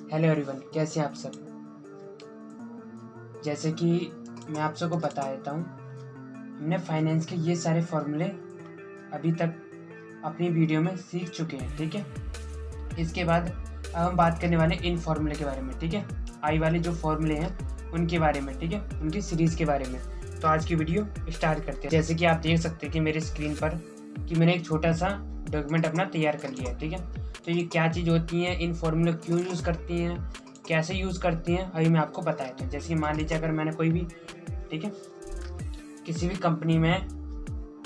Hello everyone, कैसे हैं आप सब। जैसे कि मैं आप सबको बता देता हूँ, हमने फाइनेंस के ये सारे फॉर्मूले अभी तक अपनी वीडियो में सीख चुके हैं। ठीक है, इसके बाद अब हम बात करने वाले इन फॉर्मूले के बारे में। ठीक है, आई वाले जो फॉर्मूले हैं उनके बारे में, ठीक है, उनकी सीरीज़ के बारे में। तो आज की वीडियो स्टार्ट करते हैं। जैसे कि आप देख सकते हैं कि मेरे स्क्रीन पर कि मैंने एक छोटा सा डॉक्यूमेंट अपना तैयार कर लिया है। ठीक है, तो ये क्या चीज़ होती है, इन फॉर्मूले क्यों यूज़ करती हैं, कैसे यूज़ करती हैं, अभी मैं आपको बताया था। जैसे कि मान लीजिए अगर मैंने कोई भी, ठीक है, किसी भी कंपनी में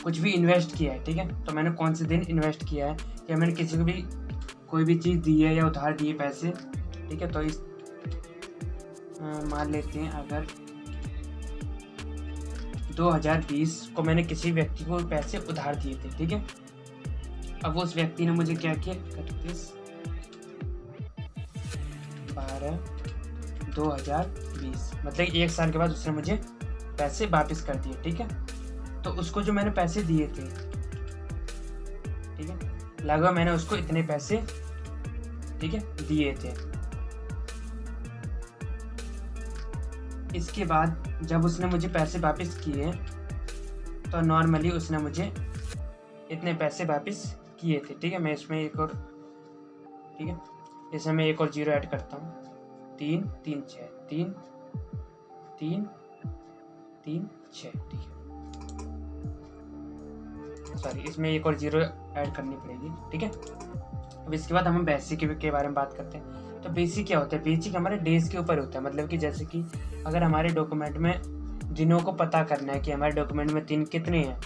कुछ भी इन्वेस्ट किया है, ठीक है, तो मैंने कौन से दिन इन्वेस्ट किया है, या मैंने किसी को भी कोई भी चीज़ दी है या उधार दिए पैसे। ठीक है, तो इस मान लेते हैं अगर 2020 को मैंने किसी व्यक्ति को पैसे उधार दिए थे। ठीक है, अब उस व्यक्ति ने मुझे क्या किया, 31/12/2020 मतलब 1 साल के बाद उसने मुझे पैसे वापस कर दिए। ठीक है, तो उसको जो मैंने पैसे दिए थे, ठीक है, लगभग मैंने उसको इतने पैसे, ठीक है, दिए थे। इसके बाद जब उसने मुझे पैसे वापस किए तो नॉर्मली उसने मुझे इतने पैसे वापस किए थे। ठीक है, मैं इसमें एक और, ठीक है, इसमें मैं एक और जीरो ऐड करता हूँ, 3 3 6 3 3 3 6। ठीक है, सॉरी, इसमें एक और जीरो ऐड करनी पड़ेगी। ठीक है, अब इसके बाद हम बेसिक के बारे में बात करते हैं। तो बेसिक क्या होता है, बेसिक हमारे डेज के ऊपर होता है। मतलब कि जैसे कि अगर हमारे डॉक्यूमेंट में दिनों को पता करना है कि हमारे डॉक्यूमेंट में दिन कितने हैं,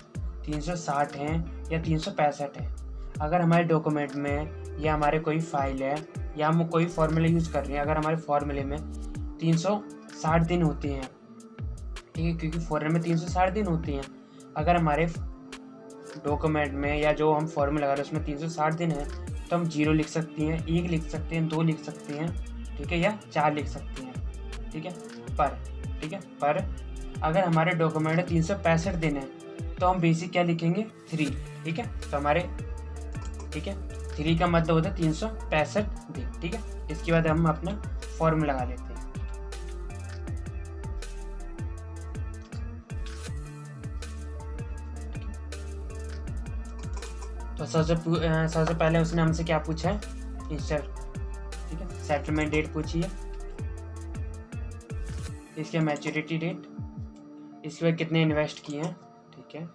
360 हैं या 365 हैं। अगर हमारे डॉक्यूमेंट में या हमारे कोई फाइल है या हम कोई फॉर्मूला यूज़ कर रहे हैं, अगर हमारे फॉर्मूले में 360 दिन होते हैं, ठीक है, क्योंकि फॉर्मूले में 360 दिन होते हैं, अगर हमारे डॉक्यूमेंट में या जो हम फॉर्मूला लगा रहे हैं उसमें 360 दिन है, तो हम 0 लिख सकते हैं, 1 लिख सकते हैं, 2 लिख सकते हैं, ठीक है, या 4 लिख सकते हैं। ठीक है, पर, ठीक है, पर अगर हमारे डॉक्यूमेंट में 365 दिन है तो हम बेसिक क्या लिखेंगे, 3। ठीक है, तो हमारे, ठीक है, 3 का मतलब होता है 365 दिन। ठीक है, इसके बाद हम अपना फॉर्मूला लगा लेते हैं। तो सबसे पहले उसने हमसे क्या पूछा है, इंस्टेंट, ठीक है, सेटलमेंट डेट पूछी है, इसके मैच्योरिटी डेट, इसके बाद कितने इन्वेस्ट किए हैं, ठीक है,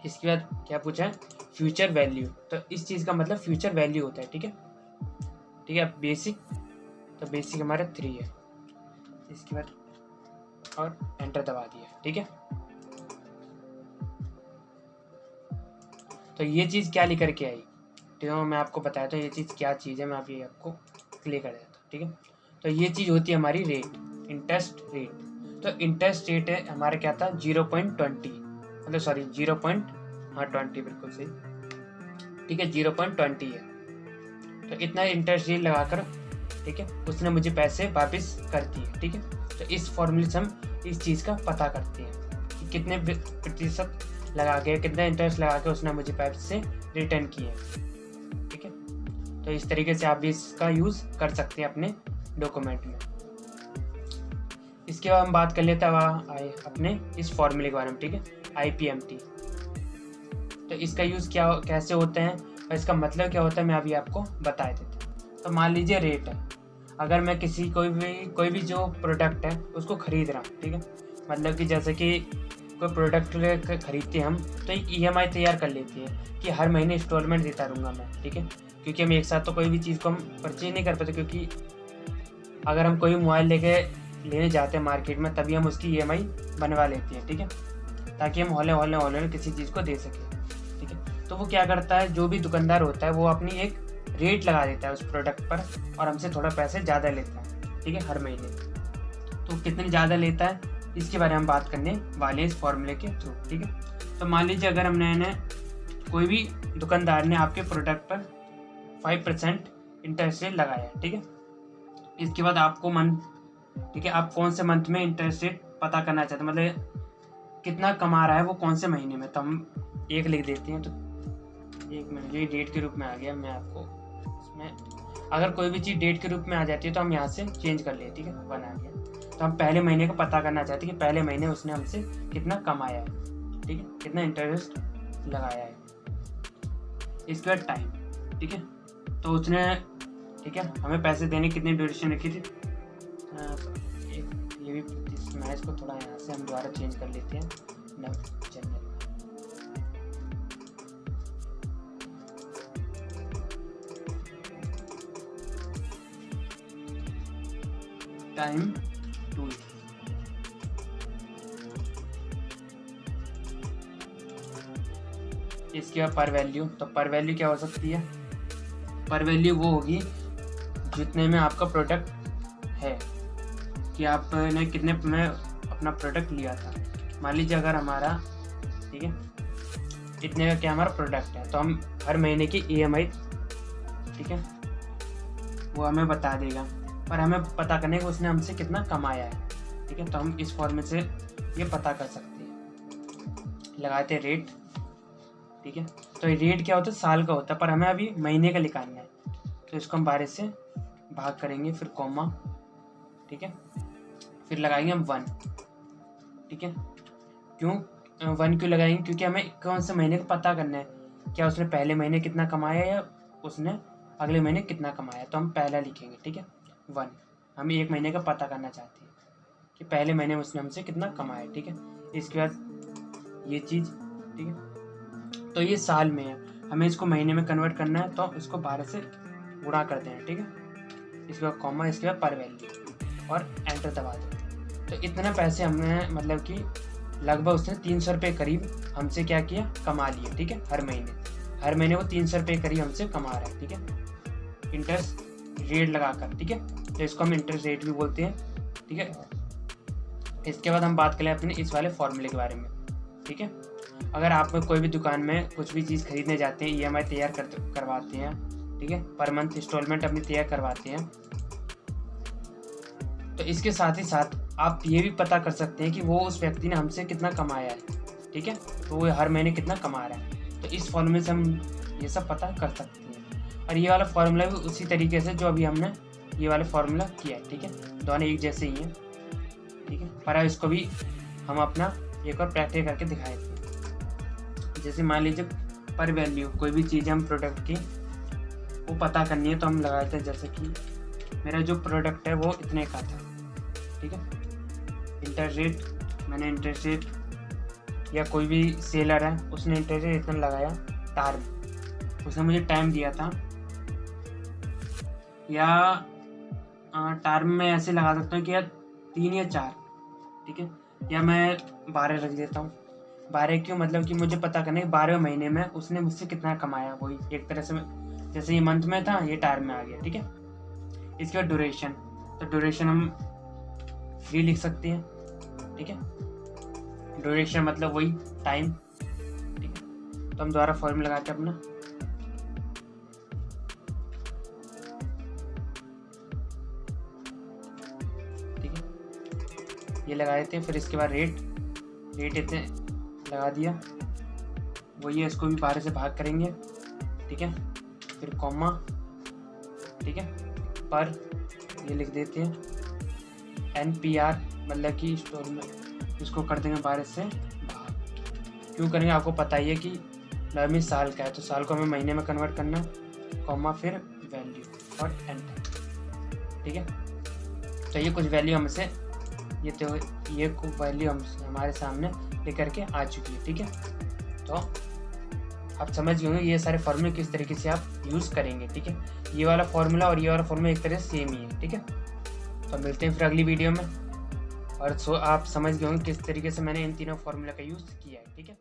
इसके बाद क्या पूछा है, फ्यूचर वैल्यू। तो इस चीज़ का मतलब फ्यूचर वैल्यू होता है। ठीक है, ठीक है, बेसिक, तो बेसिक हमारा 3 है, इसके बाद और एंटर दबा दिया। ठीक है, तो ये चीज़ क्या लेकर के आई, तो मैं आपको बताया था ये चीज़ क्या चीज़ है, मैं अभी आपको क्लियर कर देता हूँ। ठीक है, तो ये चीज़ होती है हमारी रेट, इंटरेस्ट रेट। तो इंटरेस्ट रेट है हमारा क्या था, 0.20, मतलब सॉरी 0.20, बिल्कुल सही, ठीक है, 0.20 है। तो इतना इंटरेस्ट रेट लगाकर, ठीक है, उसने मुझे पैसे वापस कर दिए। ठीक है, तो इस फॉर्मूले से हम इस चीज़ का पता करते हैं कि कितने प्रतिशत लगा के, कितना इंटरेस्ट लगा के उसने मुझे पैसे रिटर्न किए। ठीक है, तो इस तरीके से आप भी इसका यूज़ कर सकते हैं अपने डॉक्यूमेंट में। इसके बाद हम बात कर लेते हैं अपने इस फॉर्मूले के बारे में। ठीक है, IPMT। तो इसका यूज़ क्या, कैसे होता है और इसका मतलब क्या होता है, मैं अभी आपको बता देता हूँ। तो मान लीजिए रेट है, अगर मैं किसी कोई भी जो प्रोडक्ट है उसको ख़रीद रहा हूँ, ठीक है, मतलब कि जैसे कि कोई प्रोडक्ट खरीदते हैं हम, तो एक EMI तैयार कर लेते हैं कि हर महीने इंस्टॉलमेंट देता रहूँगा मैं। ठीक है, क्योंकि हम एक साथ तो कोई भी चीज़ को हम परचेज नहीं कर पाते, क्योंकि अगर हम कोई मोबाइल लेके लेने जाते हैं मार्केट में तभी हम उसकी EMI बनवा लेते हैं। ठीक है, ताकि हम हौले किसी चीज़ को दे सकें। ठीक है, तो वो क्या करता है, जो भी दुकानदार होता है वो अपनी एक रेट लगा देता है उस प्रोडक्ट पर और हमसे थोड़ा पैसे ज़्यादा लेता है। ठीक है, हर महीने। तो कितने ज़्यादा लेता है इसके बारे में हम बात करने वाले इस फॉर्मूले के थ्रू। ठीक है, तो मान लीजिए अगर हमने कोई भी दुकानदार ने आपके प्रोडक्ट पर 5% इंटरेस्ट रेट लगाया है। ठीक है, इसके बाद आपको ठीक है, आप कौन से मंथ में इंटरेस्ट रेट पता करना चाहते हैं, मतलब कितना कमा रहा है वो कौन से महीने में, तो हम 1 लिख देते हैं। तो 1 मिनट, ये डेट के रूप में आ गया, मैं आपको इसमें अगर कोई भी चीज़ डेट के रूप में आ जाती है तो हम यहाँ से चेंज कर लें, ठीक है। 1 आ गया तो हम पहले महीने का पता करना चाहते हैं कि पहले महीने उसने हमसे कितना कमाया है, ठीक है, कितना इंटरेस्ट लगाया है। इसके बाद टाइम, ठीक है, तो उसने, ठीक है, हमें पैसे देने की कितनी ड्यूरेशन रखी थी। ये भी मैच को थोड़ा यहाँ से हम दोबारा चेंज कर लेते हैं जनरल। टाइम 2 इसके बाद पर वैल्यू, तो पर वैल्यू क्या हो सकती है। पर वैल्यू वो होगी जितने में आपका प्रोडक्ट है, कि आपने कितने में अपना प्रोडक्ट लिया था। मान लीजिए अगर हमारा, ठीक है, इतने का क्या हमारा प्रोडक्ट है, तो हम हर महीने की EMI, ठीक है, वो हमें बता देगा, पर हमें पता करने का उसने हमसे कितना कमाया है, ठीक है। तो हम इस फॉर्मूले से ये पता कर सकते हैं। लगाते हैं रेट, ठीक है, तो रेट क्या होता है, साल का होता है, पर हमें अभी महीने का निकालना है, तो इसको हम 12 से भाग करेंगे, फिर कॉमा, ठीक है, फिर लगाएंगे हम 1, ठीक है। क्यों 1 क्यों लगाएंगे, क्योंकि हमें कौन से महीने का पता करना है, क्या उसने पहले महीने कितना कमाया या उसने अगले महीने कितना कमाया। तो हम पहला लिखेंगे, ठीक है, 1। हम 1 महीने का पता करना चाहते हैं कि पहले महीने में उसने हमसे कितना कमाया, ठीक है। इसके बाद ये चीज़, ठीक है, तो ये साल में है, हमें इसको महीने में कन्वर्ट करना है, तो इसको 12 से गुणा करते हैं, ठीक है। इसके बाद कॉमा, इसके बाद पर वैल्यू और एंटर दबा दें। तो इतने पैसे हमने, मतलब कि लगभग उसने 300 रुपये करीब हमसे क्या किया, कमा लिया, ठीक है। हर महीने वो 300 रुपये करीब हमसे कमा रहा है, ठीक है, इंटरेस्ट रेट लगाकर, ठीक है। तो इसको हम इंटरेस्ट रेट भी बोलते हैं, ठीक है। इसके बाद हम बात करें अपने इस वाले फॉर्मूले के बारे में, ठीक है। अगर आप कोई भी दुकान में कुछ भी चीज़ खरीदने जाते हैं, EMI तैयार करवाते हैं, ठीक है, पर मंथ इंस्टॉलमेंट अपनी तैयार करवाते हैं, तो इसके साथ ही साथ आप ये भी पता कर सकते हैं कि वो उस व्यक्ति ने हमसे कितना कमाया है, ठीक है, तो वो हर महीने कितना कमा रहा है। तो इस फॉर्मूले से हम ये सब पता कर सकते हैं। और ये वाला फॉर्मूला भी उसी तरीके से जो अभी हमने ये वाला फॉर्मूला किया है, ठीक है, दोनों एक जैसे ही हैं, ठीक है। पर इसको भी हम अपना एक और प्रैक्टिस करके दिखाए थे। जैसे मान लीजिए पर वैल्यू, कोई भी चीज़ हम प्रोडक्ट की वो पता करनी है, तो हम लगाए थे, जैसे कि मेरा जो प्रोडक्ट है वो इतने का था, ठीक है। इंटरेस्ट रेट, मैंने इंटरेस्ट रेट, या कोई भी सेलर है उसने इंटरेस्ट रेट इतना लगाया टार्म, उसने मुझे टाइम दिया था, या टार्म में ऐसे लगा सकता हूँ कि या 3 या 4, ठीक है, या मैं 12 रख देता हूँ। 12 क्यों, मतलब कि मुझे पता करना है 12वें महीने में उसने मुझसे कितना कमाया, वही एक तरह से जैसे ये मंथ में था, ये टार्म में आ गया, ठीक है। इसके बाद ड्यूरेशन, तो ड्यूरेशन हम 3 लिख सकते हैं, ठीक है। ड्यूरेशन मतलब वही टाइम, ठीक है। तो हम दोबारा फॉर्मूला लगाते हैं अपना, ठीक है, ये लगाए थे। फिर इसके बाद रेट इतने लगा दिया, वही है, इसको भी 12 से भाग करेंगे, ठीक है, फिर कॉमा, ठीक है, पर ये लिख देते हैं NPR, मतलब कि इंस्टॉलमेंट, इसको कर देंगे 12 से भाग। क्यों करेंगे, आपको पता ही है कि नॉर्मल साल का है, तो साल को हमें महीने में कन्वर्ट करना, कॉमा, फिर वैल्यू और एंटर, ठीक है। तो ये कुछ वैल्यू हमसे, ये वैल्यू हमारे सामने लेकर के आ चुकी है, ठीक है। तो आप समझ गए होंगे ये सारे फॉर्मूले किस तरीके से आप यूज़ करेंगे, ठीक है। ये वाला फॉर्मूला और ये वाला फॉर्मूला एक तरह से सेम ही है, ठीक है। तो मिलते हैं फिर अगली वीडियो में, और आप समझ गए होंगे किस तरीके से मैंने इन तीनों फॉर्मूला का यूज़ किया है, ठीक है।